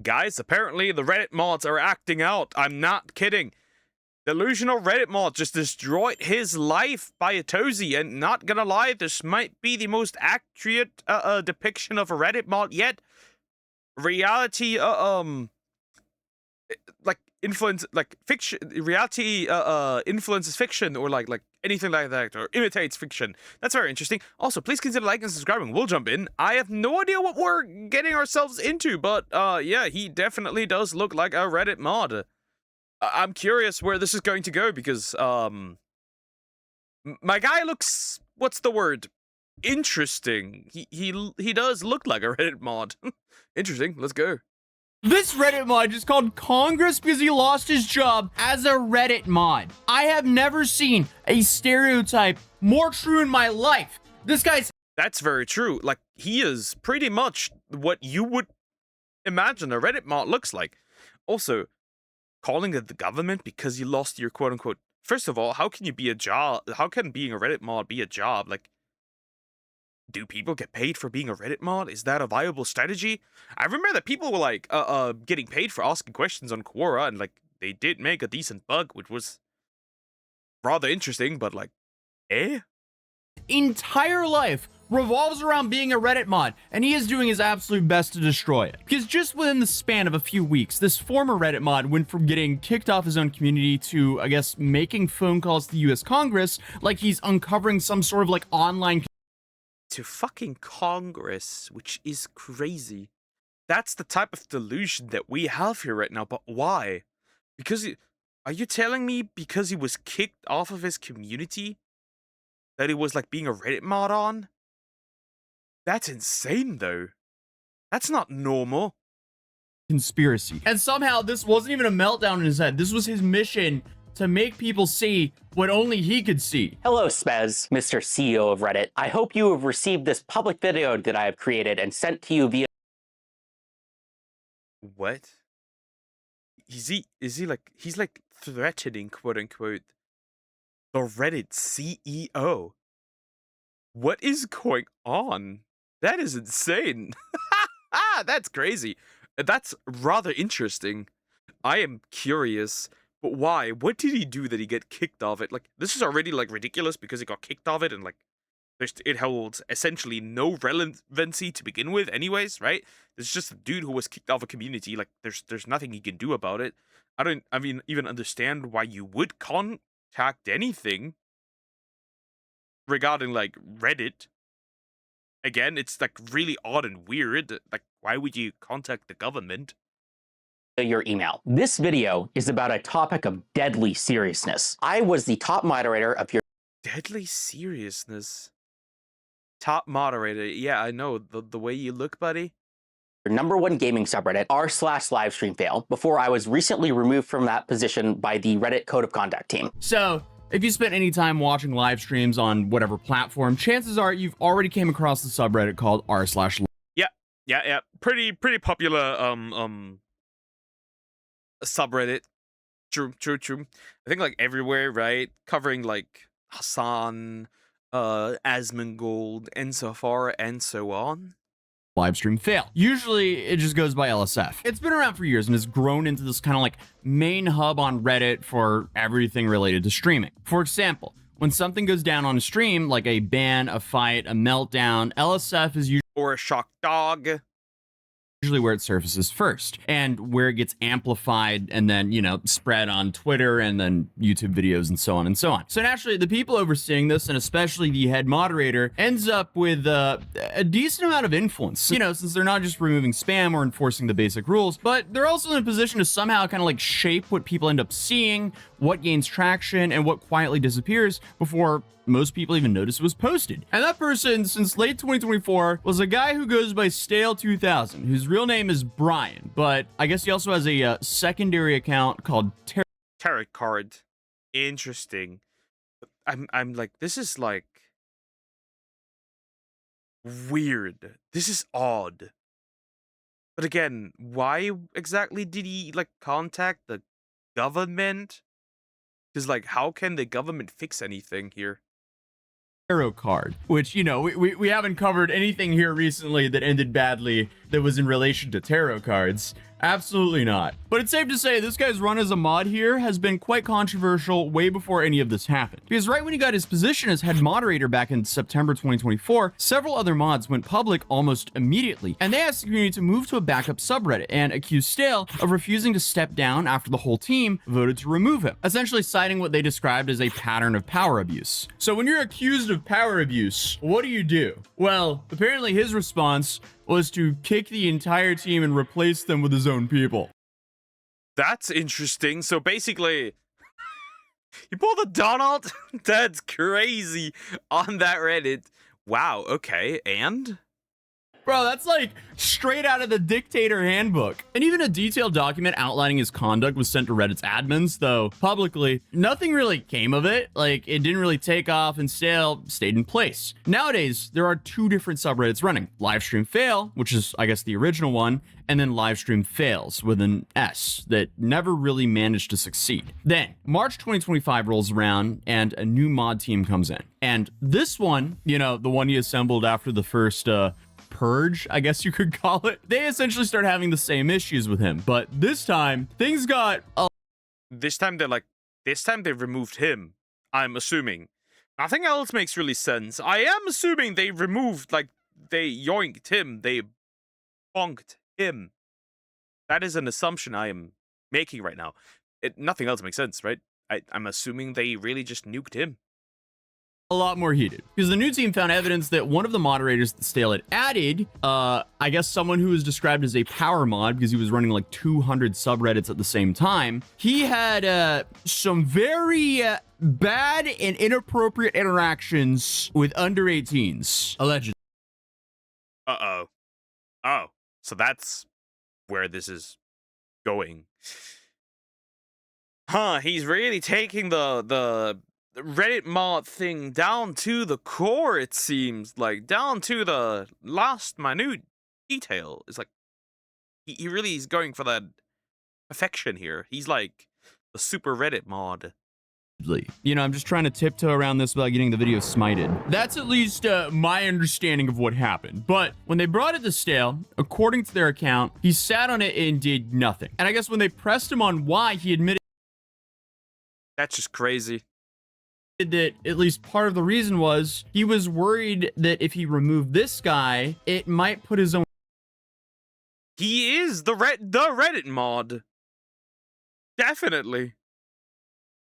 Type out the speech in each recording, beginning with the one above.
Guys, apparently the Reddit mods are acting out. I'm not kidding. Delusional Reddit mod just destroyed his life by Atozy, and not gonna lie, this might be the most accurate depiction of a Reddit mod yet. Reality, like influence, like fiction. Reality, influences fiction, or like anything like that, or imitates fiction. That's very interesting. Also, please consider liking and subscribing. We'll jump in. I have no idea what we're getting ourselves into, but yeah, he definitely does look like a Reddit mod. I'm curious where this is going to go because my guy looks, what's the word? Interesting. He does look like a Reddit mod. Interesting. Let's go. This Reddit mod just called Congress because he lost his job as a Reddit mod. I have never seen a stereotype more true in my life. This guy's... That's very true. Like, he is pretty much what you would imagine a Reddit mod looks like. Also, calling it the government because you lost your quote-unquote... First of all, how can you be a job? How can being a Reddit mod be a job? Like, do people get paid for being a Reddit mod? Is that a viable strategy? I remember that people were like, getting paid for asking questions on Quora, and like, they did make a decent buck, which was rather interesting, but like, entire life revolves around being a Reddit mod, and he is doing his absolute best to destroy it. Because just within the span of a few weeks, this former Reddit mod went from getting kicked off his own community to, I guess, making phone calls to the US Congress like he's uncovering some sort of like online... To fucking Congress, which is crazy. That's the type of delusion that we have here right now, but why? Because are you telling me because he was kicked off of his community that he was like being a Reddit mod on? That's insane though. That's not normal. Conspiracy. And somehow this wasn't even a meltdown in his head. This was his mission to make people see what only he could see. Hello, Spez, Mr. CEO of Reddit. I hope you have received this public video that I have created and sent to you via... What? Is he like, he's like threatening, quote unquote, the Reddit CEO? What is going on? That is insane. That's crazy. That's rather interesting. I am curious. But why? What did he do that he get kicked off it? Like, this is already, like, ridiculous because he got kicked off it and, like, it holds essentially no relevancy to begin with anyways, right? There's just a dude who was kicked off a community. Like, there's nothing he can do about it. I mean, even understand why you would contact anything regarding, like, Reddit. Again, it's, like, really odd and weird. Like, why would you contact the government? Your email. This video is about a topic of deadly seriousness. I was the top moderator of your... Deadly seriousness? Top moderator. Yeah, I know. The way you look, buddy. #1 gaming subreddit, r/livestreamfail, before I was recently removed from that position by the Reddit Code of Conduct team. So, if you spent any time watching live streams on whatever platform, chances are you've already came across the subreddit called r/. Yeah. Pretty popular, subreddit. True. I think like everywhere, right? Covering like Hassan, Asmongold, Insofar, and so on. Livestream fail. Usually it just goes by LSF. It's been around for years and has grown into this kind of like main hub on Reddit for everything related to streaming. For example, when something goes down on a stream, like a ban, a fight, a meltdown, LSF is usually... Or a shocked dog. Usually where it surfaces first and where it gets amplified and then, you know, spread on Twitter and then YouTube videos and so on and so on. So naturally, the people overseeing this, and especially the head moderator, ends up with a decent amount of influence, you know, since they're not just removing spam or enforcing the basic rules, but they're also in a position to somehow kind of like shape what people end up seeing, what gains traction, and what quietly disappears before most people even noticed it was posted. And that person, since late 2024, was a guy who goes by Stale2000, whose real name is Brian, but I guess he also has a secondary account called Tarot Card. Interesting. I'm like, this is like weird. This is odd. But again, why exactly did he like contact the government? Because like, how can the government fix anything here? Tarot card, which, you know, we haven't covered anything here recently that ended badly that was in relation to tarot cards. Absolutely not. But it's safe to say this guy's run as a mod here has been quite controversial way before any of this happened. Because right when he got his position as head moderator back in September 2024, several other mods went public almost immediately, and they asked the community to move to a backup subreddit and accused Stale of refusing to step down after the whole team voted to remove him, essentially citing what they described as a pattern of power abuse. So when you're accused of power abuse, what do? Well, apparently his response was to kick the entire team and replace them with his own people. That's interesting. So basically, you pulled a Donald? That's crazy on that Reddit. Wow, okay, and? Bro, that's like straight out of the dictator handbook. And even a detailed document outlining his conduct was sent to Reddit's admins, though publicly, nothing really came of it. Like, it didn't really take off and Stale stayed in place. Nowadays, there are two different subreddits running. Livestream Fail, which is, I guess, the original one, and then Livestream Fails with an S that never really managed to succeed. Then, March 2025 rolls around and a new mod team comes in. And this one, you know, the one he assembled after the first, purge, I guess you could call it, they essentially start having the same issues with him. But this time, things got This time they removed him, I'm assuming. Nothing else makes really sense. I am assuming they removed, like, they yoinked him, they bonked him. That is an assumption I am making right now. Nothing else makes sense, right? I'm assuming they really just nuked him. a lot more heated because the new team found evidence that one of the moderators that Stale had added, I guess someone who was described as a power mod because he was running like 200 subreddits at the same time, he had some very bad and inappropriate interactions with under 18s, allegedly. Oh, so that's where this is going. Huh, he's really taking the Reddit mod thing down to the core, it seems. Like, down to the last minute detail. It's like, he really is going for that perfection here. He's like the super Reddit mod. You know, I'm just trying to tiptoe around this without getting the video smited. That's at least my understanding of what happened. But when they brought it to Stale, according to their account, he sat on it and did nothing. And I guess when they pressed him on why, he admitted That's just crazy. that at least part of the reason was he was worried that if he removed this guy, it might put his own. He is the Reddit mod. Definitely.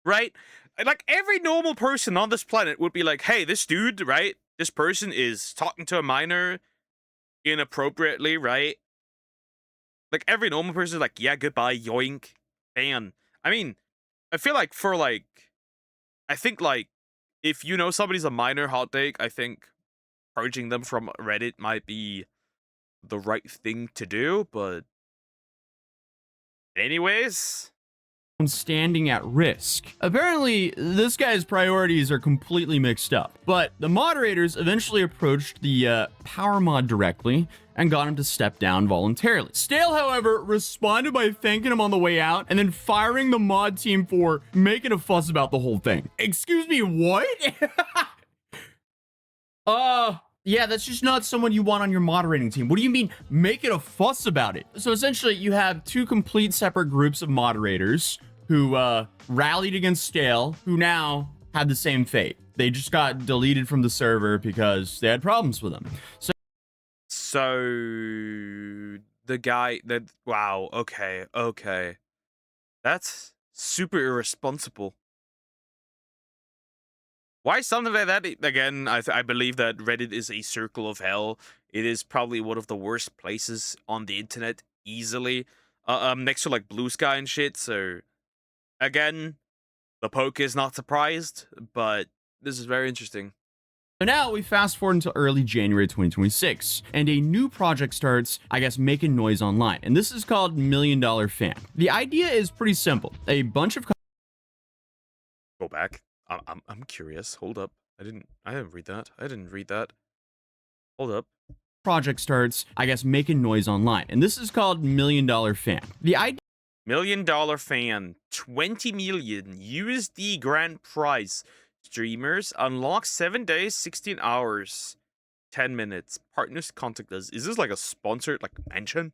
Right? Like, every normal person on this planet would be like, hey, this dude, right? This person is talking to a minor inappropriately, right? Like, every normal person is like, yeah, goodbye, yoink, ban. I mean, I feel like I think, like, if you know somebody's a minor, hot take, I think purging them from Reddit might be the right thing to do, but anyways, standing at risk. Apparently, this guy's priorities are completely mixed up, but the moderators eventually approached the power mod directly and got him to step down voluntarily. Stale, however, responded by thanking him on the way out and then firing the mod team for making a fuss about the whole thing. Excuse me, what? Yeah, that's just not someone you want on your moderating team. What do you mean, make it a fuss about it? So essentially, you have two complete separate groups of moderators who rallied against Stale, who now had the same fate. They just got deleted from the server because they had problems with them. So the guy that, wow, okay. That's super irresponsible. Why something like that? Again, I believe that Reddit is a circle of hell. It is probably one of the worst places on the internet, easily. Next to like Blue Sky and shit. So again, the poke is not surprised, but this is very interesting. So now we fast forward until early January 2026, and a new project starts, I guess, making noise online. And this is called $1 Million Fan. The idea is pretty simple. A bunch of Go back. I'm curious. Hold up. I didn't read that. Hold up. project starts, I guess, making noise online. And this is called $1 Million Fan. The idea $1 Million Fan, 20 million USD grand prize. Streamers unlock 7 days, 16 hours, 10 minutes. Partners contact us. Is this like a sponsored like mention?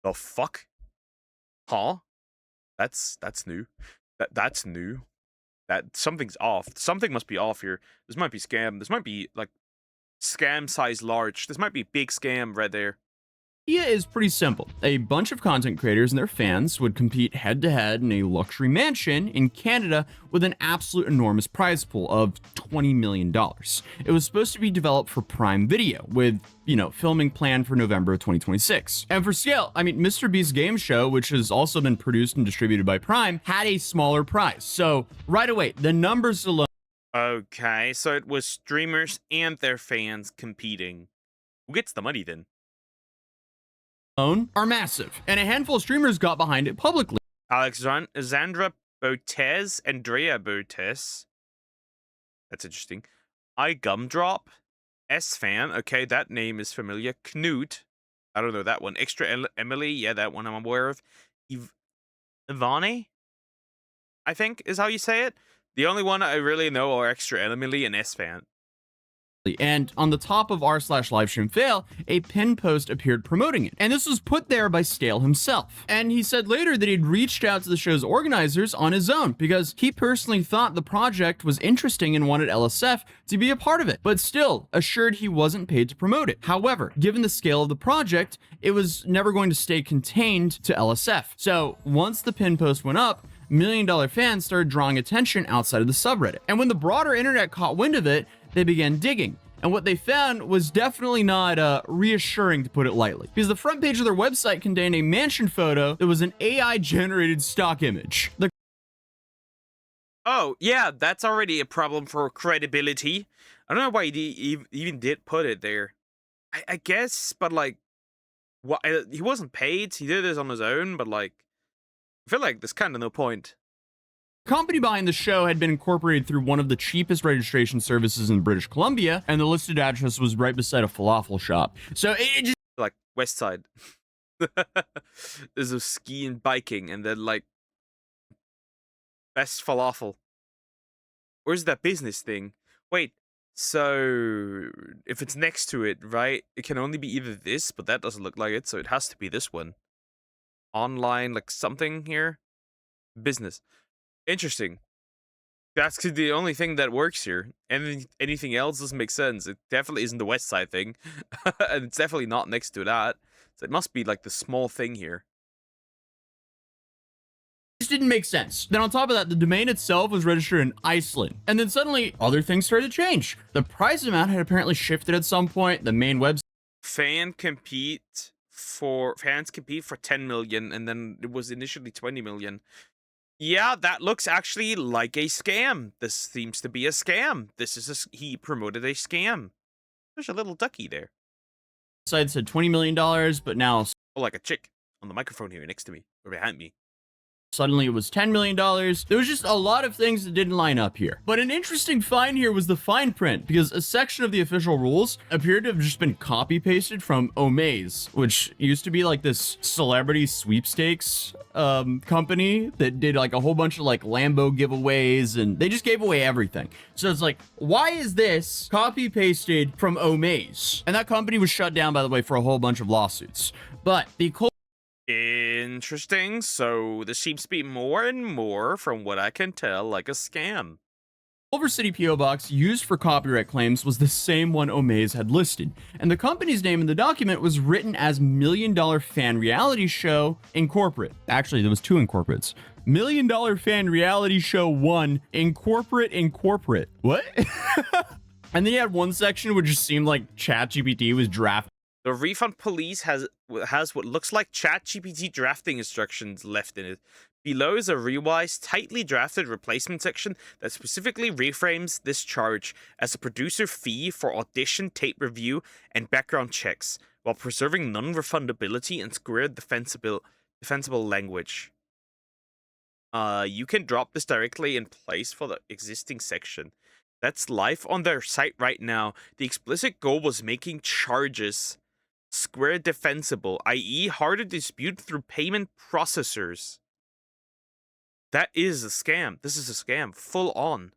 The fuck? Huh? That's new. That's new. That something's off. Something must be off here. This might be scam. This might be like scam size large. This might be big scam right there. The idea is pretty simple. A bunch of content creators and their fans would compete head to head in a luxury mansion in Canada with an absolute enormous prize pool of $20 million. It was supposed to be developed for Prime Video with, filming planned for November of 2026. And for scale, Mr. Beast's game show, which has also been produced and distributed by Prime, had a smaller prize. So right away, the numbers alone. Okay, so it was streamers and their fans competing. Who gets the money then? Are massive, and a handful of streamers got behind it publicly. Alexandra Botez, Andrea Botez. That's interesting. Gumdrop, S-Fan. Okay, that name is familiar. Knut. I don't know that one. Extra Emily. Yeah, that one I'm aware of. Ivane, I think is how you say it. The only one I really know are Extra Emily and S-Fan. And on the top of r/livestream fail, a pin post appeared promoting it. And this was put there by Stale himself. And he said later that he'd reached out to the show's organizers on his own because he personally thought the project was interesting and wanted LSF to be a part of it, but still assured he wasn't paid to promote it. However, given the scale of the project, it was never going to stay contained to LSF. So once the pin post went up, $1 Million fans started drawing attention outside of the subreddit. And when the broader internet caught wind of it, they began digging. And what they found was definitely not reassuring, to put it lightly, because the front page of their website contained a mansion photo that was an AI-generated stock image. Oh, yeah, that's already a problem for credibility. I don't know why he even did put it there. I guess, but like, what? He wasn't paid. He did this on his own, but like, I feel like there's kind of no point. Company behind the show had been incorporated through one of the cheapest registration services in British Columbia, and the listed address was right beside a falafel shop. So it just like West Side. There's a ski and biking, and then like best falafel. Where's that business thing? Wait, so if it's next to it, right? It can only be either this, but that doesn't look like it, so it has to be this one. Online, like something here. Business. Interesting. That's the only thing that works here. Anything else doesn't make sense. It definitely isn't the West Side thing. And it's definitely not next to that. So it must be like the small thing here. just didn't make sense. Then on top of that, the domain itself was registered in Iceland. And then suddenly other things started to change. The prize amount had apparently shifted at some point. The main website Fans compete for 10 million, and then it was initially 20 million. Yeah, that looks actually like a scam. This seems to be a scam. He promoted a scam. There's a little ducky there. said $20 million, but now Oh, like a chick on the microphone here next to me or behind me. suddenly it was $10 million. There was just a lot of things that didn't line up here. But an interesting find here was the fine print, because a section of the official rules appeared to have just been copy pasted from Omaze, which used to be like this celebrity sweepstakes company that did like a whole bunch of like Lambo giveaways, and they just gave away everything. So it's like, why is this copy pasted from Omaze? And that company was shut down, by the way, for a whole bunch of lawsuits. But the Interesting. So this seems to be more and more, from what I can tell, like a scam. Culver City PO box used for copyright claims was the same one Omaze had listed, and the company's name in the document was written as $1 Million Fan Reality Show Incorporate. Actually, there was two incorporates. $1 Million Fan Reality Show 1 Incorporate. What? And then you had one section which just seemed like ChatGPT was drafting. The refund police has what looks like ChatGPT drafting instructions left in it. Below is a revised, tightly drafted replacement section that specifically reframes this charge as a producer fee for audition, tape review, and background checks, while preserving non-refundability and square defensible language. You can drop this directly in place for the existing section. That's live on their site right now. The explicit goal was making charges square defensible, i.e. hard to dispute through payment processors. That is a scam. This is a scam, full on.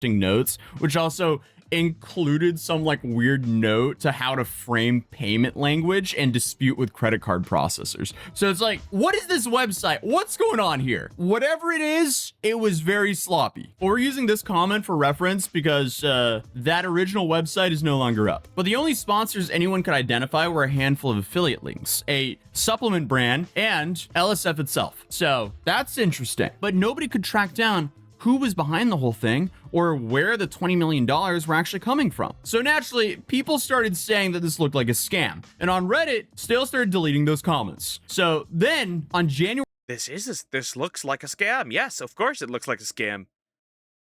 Notes, which also included some like weird note to how to frame payment language and dispute with credit card processors. So it's like, what is this website? What's going on here? Whatever it is, it was very sloppy. We're using this comment for reference because that original website is no longer up. But the only sponsors anyone could identify were a handful of affiliate links, a supplement brand, and LSF itself. So that's interesting. But nobody could track down who was behind the whole thing or where the $20 million were actually coming from. So naturally, people started saying that this looked like a scam. And on Reddit, Stale started deleting those comments. So then on January... This looks like a scam. Yes, of course it looks like a scam.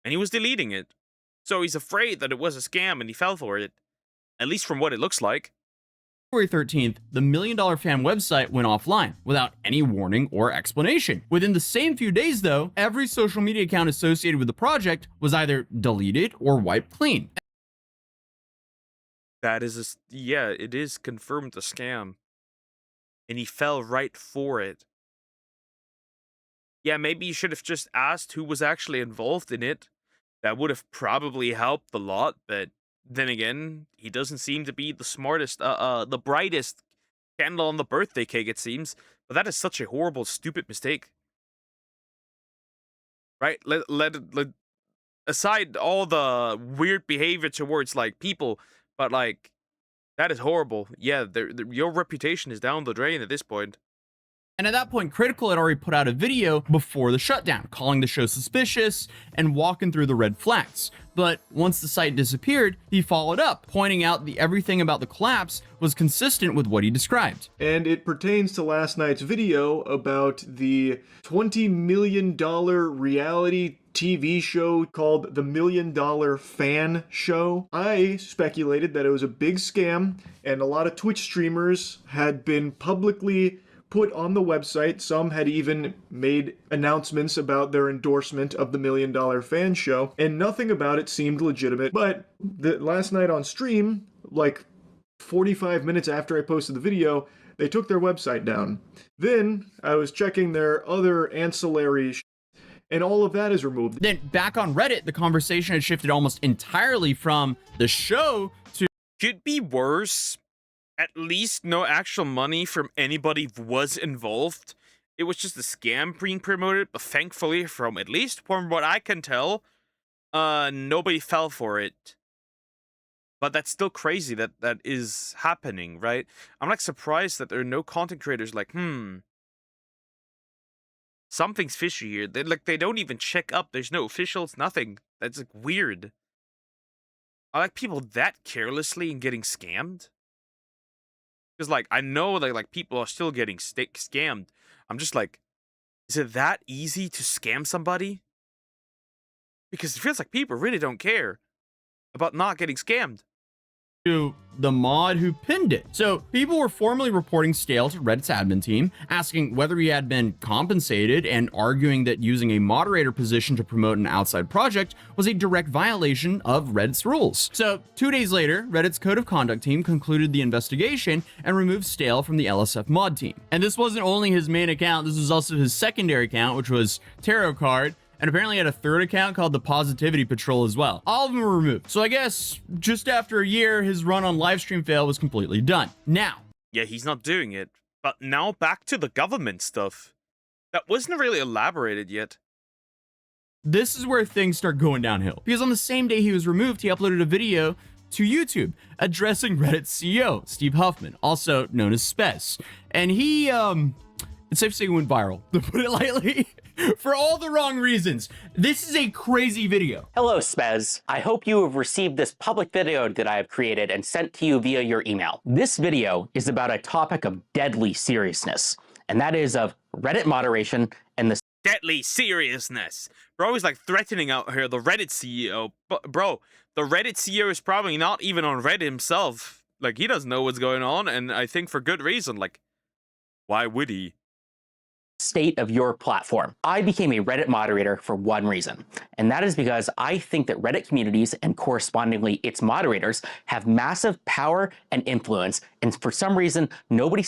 And he was deleting it. So he's afraid that it was a scam and he fell for it. At least from what it looks like. February 13th, the $1 Million Fan website went offline without any warning or explanation. Within the same few days, though, every social media account associated with the project was either deleted or wiped clean. That is yeah, it is confirmed a scam. And he fell right for it. Yeah, maybe you should have just asked who was actually involved in it. That would have probably helped a lot, but then again, he doesn't seem to be the smartest, the brightest candle on the birthday cake, it seems. But that is such a horrible, stupid mistake. Right? Let aside all the weird behavior towards, like, people, but, like, that is horrible. Yeah, your reputation is down the drain at this point. And at that point, Critical had already put out a video before the shutdown, calling the show suspicious and walking through the red flags. But once the site disappeared, he followed up, pointing out that everything about the collapse was consistent with what he described. And it pertains to last night's video about the $20 million reality TV show called The $1 Million Fan Show. I speculated that it was a big scam, and a lot of Twitch streamers had been publicly put on the website. Some had even made announcements about their endorsement of the $1 Million Fan Show, and nothing about it seemed legitimate. But last night on stream, like 45 minutes after I posted the video, they took their website down. Then I was checking their other ancillary and all of that is removed. Then back on Reddit, the conversation had shifted almost entirely from the show to... Could be worse. At least no actual money from anybody was involved. It was just a scam being promoted, but thankfully, at least from what I can tell, nobody fell for it. But that's still crazy that is happening, right? I'm like surprised that there are no content creators like, something's fishy here. They don't even check up. There's no officials, nothing. That's like weird. I like people that carelessly and getting scammed. Because, like, I know that, like, people are still getting scammed. I'm just like, is it that easy to scam somebody? Because it feels like people really don't care about not getting scammed. To the mod who pinned it. So people were formally reporting Stale to Reddit's admin team, asking whether he had been compensated and arguing that using a moderator position to promote an outside project was a direct violation of Reddit's rules. So 2 days later, Reddit's code of conduct team concluded the investigation and removed Stale from the LSF mod team. And this wasn't only his main account, this was also his secondary account, which was Tarot Card, and apparently had a third account called the Positivity Patrol as well. All of them were removed. So I guess just after a year, his run on Livestream Fail was completely done. Now. Yeah, he's not doing it. But now back to the government stuff. That wasn't really elaborated yet. This is where things start going downhill. Because on the same day he was removed, he uploaded a video to YouTube addressing Reddit's CEO, Steve Huffman, also known as Spez. And he, it's safe to say he went viral, to put it lightly. For all the wrong reasons. This is a crazy video. Hello, Spez. I hope you have received this public video that I have created and sent to you via your email. This video is about a topic of deadly seriousness, and that is of Reddit moderation and the deadly seriousness. Bro is like threatening out here the Reddit CEO. But bro, the Reddit CEO is probably not even on Reddit himself. Like, he doesn't know what's going on, and I think for good reason. Like, why would he? State of your platform. I became a Reddit moderator for one reason, and that is because I think that Reddit communities and correspondingly its moderators have massive power and influence, and for some reason, nobody...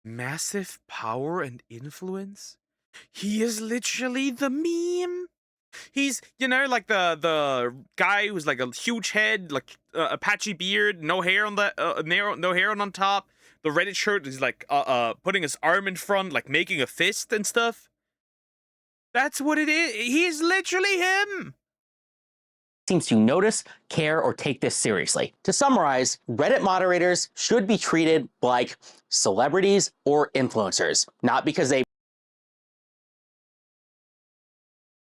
Massive power and influence? He is literally the meme. He's, you know, like the guy who's like a huge head, like a patchy beard, no hair on the no hair on top. The Reddit shirt is like putting his arm in front, like making a fist and stuff. That's what it is. He's literally him. Seems to notice, care, or take this seriously. To summarize, Reddit moderators should be treated like celebrities or influencers, not because they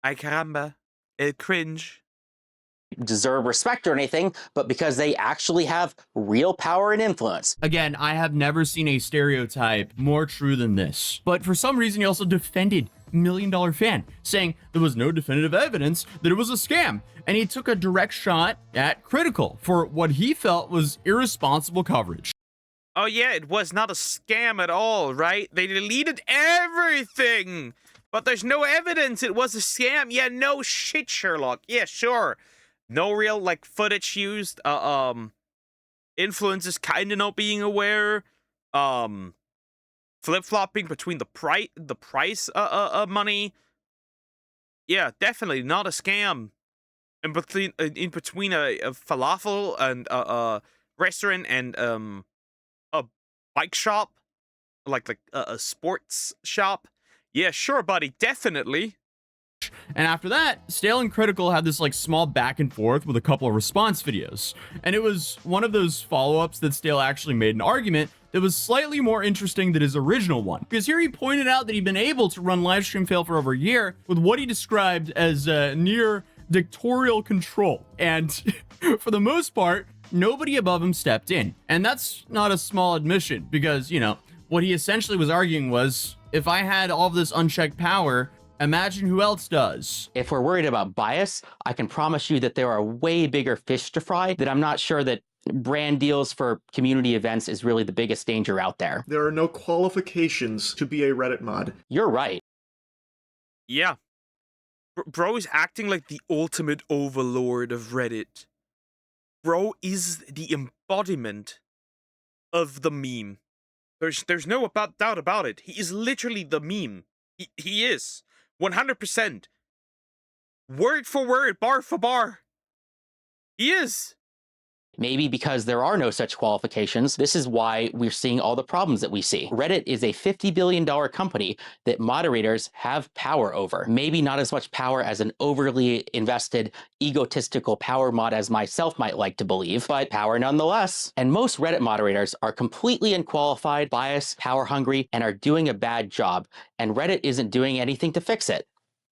Ay caramba, el cringe. deserve respect or anything, but because they actually have real power and influence. Again, I have never seen a stereotype more true than this. But for some reason, he also defended $1 Million Fan, saying there was no definitive evidence that it was a scam. And he took a direct shot at Critical for what he felt was irresponsible coverage. Oh yeah, it was not a scam at all, right? They deleted everything, but there's no evidence it was a scam. Yeah, no shit, Sherlock. Yeah, sure. No real, like, footage used. Influencers kind of not being aware. Flip-flopping between the price money. Yeah, definitely not a scam. In between a falafel and a restaurant and a bike shop, like a sports shop. Yeah, sure, buddy, definitely. And after that, Stale and Critical had this like small back and forth with a couple of response videos. And it was one of those follow-ups that Stale actually made an argument that was slightly more interesting than his original one. Because here he pointed out that he'd been able to run Livestream Fail for over a year with what he described as near dictatorial control. And for the most part, nobody above him stepped in. And that's not a small admission because, you know, what he essentially was arguing was, if I had all of this unchecked power, imagine who else does. If we're worried about bias, I can promise you that there are way bigger fish to fry, that I'm not sure that brand deals for community events is really the biggest danger out there. There are no qualifications to be a Reddit mod. You're right. Yeah. Bro is acting like the ultimate overlord of Reddit. Bro is the embodiment of the meme. There's no doubt about it. He is literally the meme. He is. 100%. Word for word, bar for bar. He is. Maybe because there are no such qualifications, this is why we're seeing all the problems that we see. Reddit is a $50 billion company that moderators have power over. Maybe not as much power as an overly invested, egotistical power mod as myself might like to believe, but power nonetheless. And most Reddit moderators are completely unqualified, biased, power hungry, and are doing a bad job. And Reddit isn't doing anything to fix it.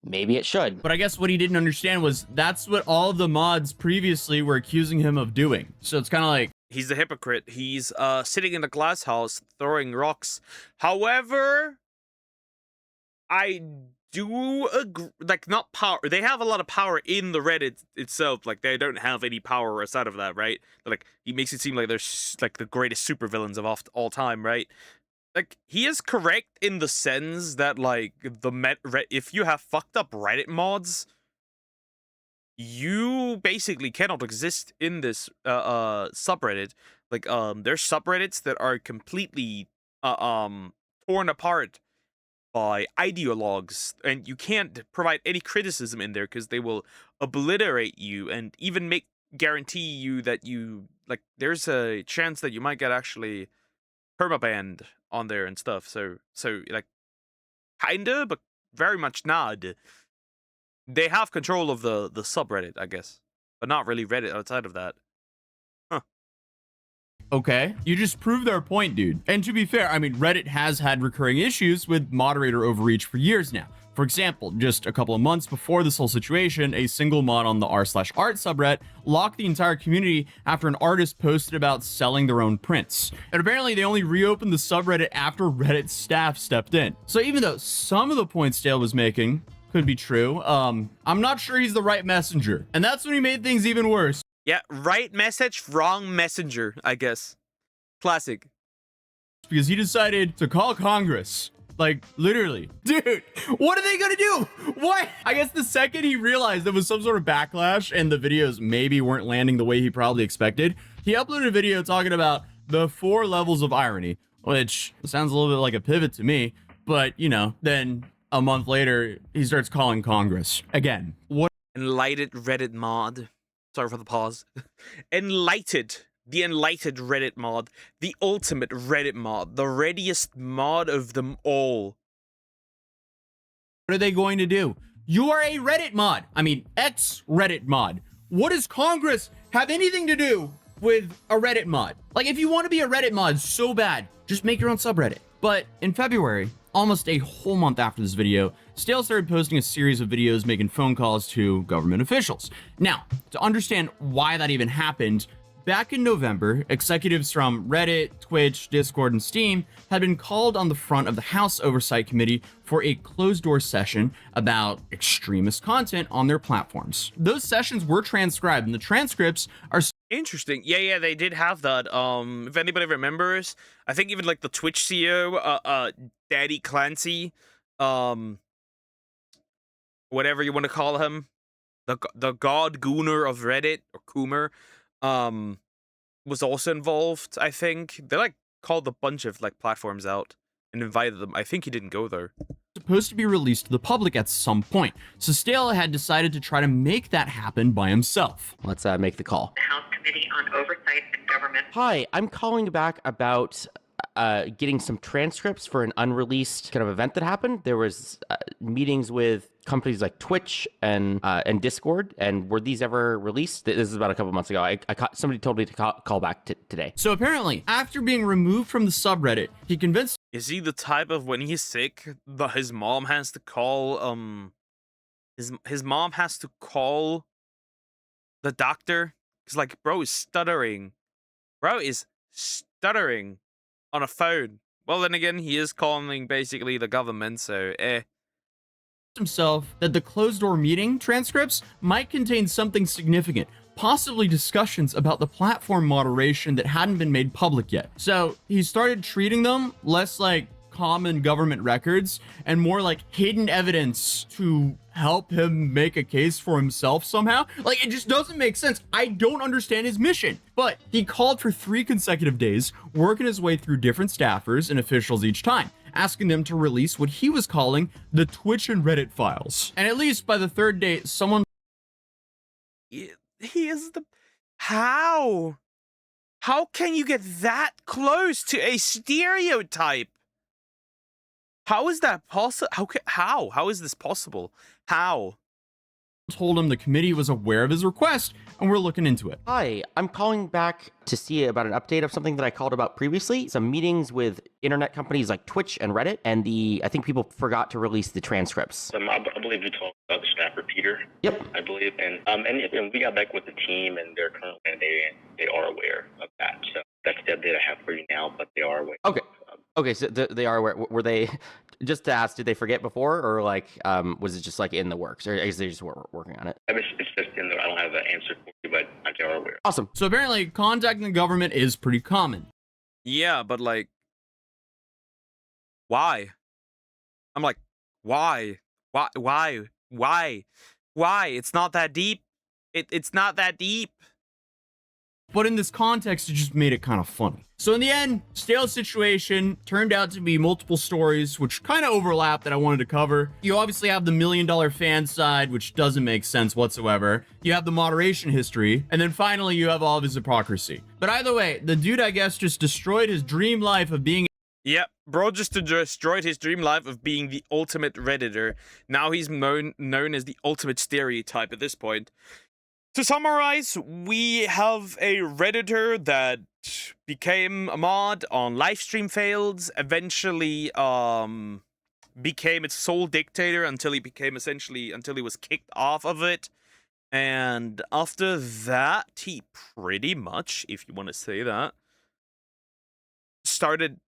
Maybe it should. But I guess what he didn't understand was that's what all of the mods previously were accusing him of doing. So it's kind of like, he's a hypocrite. He's sitting in a glass house throwing rocks. However, I do agree, like, not power. They have a lot of power in the Reddit itself. Like, they don't have any power outside of that, right? Like, he makes it seem like they're like the greatest supervillains of all time, right? Like, he is correct in the sense that, like, if you have fucked up Reddit mods, you basically cannot exist in this subreddit. Like, there's subreddits that are completely torn apart by ideologues, and you can't provide any criticism in there because they will obliterate you and even guarantee you that you, like, there's a chance that you might get actually permabanned on there and stuff. So like, kinda, but very much not. They have control of the subreddit, I guess, but not really Reddit outside of that. okay, you just proved their point, dude. And to be fair, I mean, Reddit has had recurring issues with moderator overreach for years now. For example, just a couple of months before this whole situation, a single mod on the r/art subreddit locked the entire community after an artist posted about selling their own prints. And apparently they only reopened the subreddit after Reddit staff stepped in. So even though some of the points Dale was making could be true, I'm not sure he's the right messenger. And that's when he made things even worse. Yeah, right message, wrong messenger, I guess. Classic. Because he decided to call Congress. Like, literally. Dude, what are they gonna do? What? I guess the second he realized there was some sort of backlash and the videos maybe weren't landing the way he probably expected, he uploaded a video talking about the 4 levels of irony, which sounds a little bit like a pivot to me, but, you know, then a month later, he starts calling Congress. Again, what enlightened Reddit mod. Sorry for the pause. The enlightened Reddit mod, the ultimate Reddit mod, the readiest mod of them all. What are they going to do? You are a Reddit mod. I mean, ex-Reddit mod. What does Congress have anything to do with a Reddit mod? Like, if you want to be a Reddit mod so bad, just make your own subreddit. But in February, almost a whole month after this video, Stale started posting a series of videos making phone calls to government officials. Now, to understand why that even happened, back in November, executives from Reddit, Twitch, Discord, and Steam had been called on the front of the House Oversight Committee for a closed-door session about extremist content on their platforms. Those sessions were transcribed, and the transcripts are Interesting. Yeah, they did have that. If anybody remembers, I think even like the Twitch CEO, Daddy Clancy, whatever you want to call him, the God Gooner of Reddit, or Coomer, was also involved. I think they like called a bunch of like platforms out and invited them. I think he didn't go there. supposed to be released to the public at some point, so Stale had decided to try to make that happen by himself. Let's make the call. The House Committee on Oversight and Government. Hi, I'm calling back about getting some transcripts for an unreleased kind of event that happened. There was meetings with companies like Twitch and Discord, and were these ever released? This is about a couple months ago. Somebody told me to call back today. So apparently, after being removed from the subreddit, he convinced Is he the type of when he's sick, his mom has to call his mom has to call the doctor? Cause like bro is stuttering. Bro is stuttering on a phone. Well then again, he is calling basically the government, so himself that the closed-door meeting transcripts might contain something significant, possibly discussions about the platform moderation that hadn't been made public yet. So he started treating them less like common government records and more like hidden evidence to help him make a case for himself somehow. Like, it just doesn't make sense. I don't understand his mission. But he called for 3 consecutive days, working his way through different staffers and officials each time, asking them to release what he was calling the Twitch and Reddit files. And at least by the 3rd day, someone... he is the... How can you get that close to a stereotype? How is that possible? How is this possible? How? told him the committee was aware of his request and we're looking into it. Hi, I'm calling back to see about an update of something that I called about previously. Some meetings with internet companies like Twitch and Reddit, and I think people forgot to release the transcripts. I believe you talked about the staffer Peter. Yep. I believe, and we got back with the team, and they're currently they are aware of that. So that's the update I have for you now, but they are aware. Okay. Okay, so they are aware. Were they, just to ask, did they forget before, or like, was it just like in the works, or I guess they just were working on it? It's just in there. I don't have an answer for you, but they are aware. Awesome. So apparently contacting the government is pretty common. Yeah, but like, why? I'm like, why? Why? It's not that deep. It's not that deep. But in this context, it just made it kind of funny. So in the end, Stale's situation turned out to be multiple stories, which kind of overlap that I wanted to cover. You obviously have the $1 million fan side, which doesn't make sense whatsoever. You have the moderation history, and then finally you have all of his hypocrisy. But either way, the dude, I guess, just destroyed his dream life of being... Yep, bro just destroyed his dream life of being the ultimate Redditor. Now he's known as the ultimate stereotype at this point. To summarize, we have a Redditor that became a mod on livestream fails, eventually became its sole dictator until he was kicked off of it. And after that, he pretty much, if you want to say that, started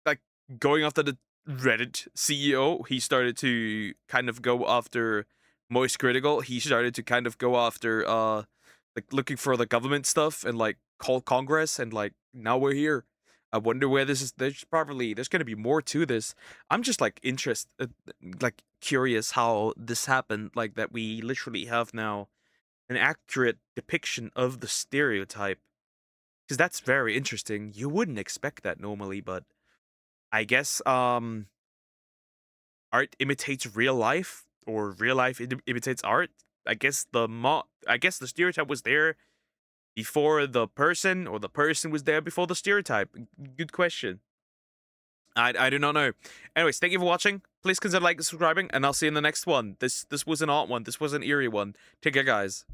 like going after the Reddit CEO. He started to kind of go after Moist Critical. He started to kind of go after like looking for the government stuff and like call Congress, and like now we're here. I wonder where this is. There's gonna be more to this. I'm just like like curious how this happened, like that we literally have now an accurate depiction of the stereotype, because that's very interesting. You wouldn't expect that normally, but I guess art imitates real life, or real life imitates art. I guess the stereotype was there before the person, or the person was there before the stereotype. Good question. I do not know. Anyways, thank you for watching. Please consider liking and subscribing, and I'll see you in the next one. This was an art one. This was an eerie one. Take care, guys.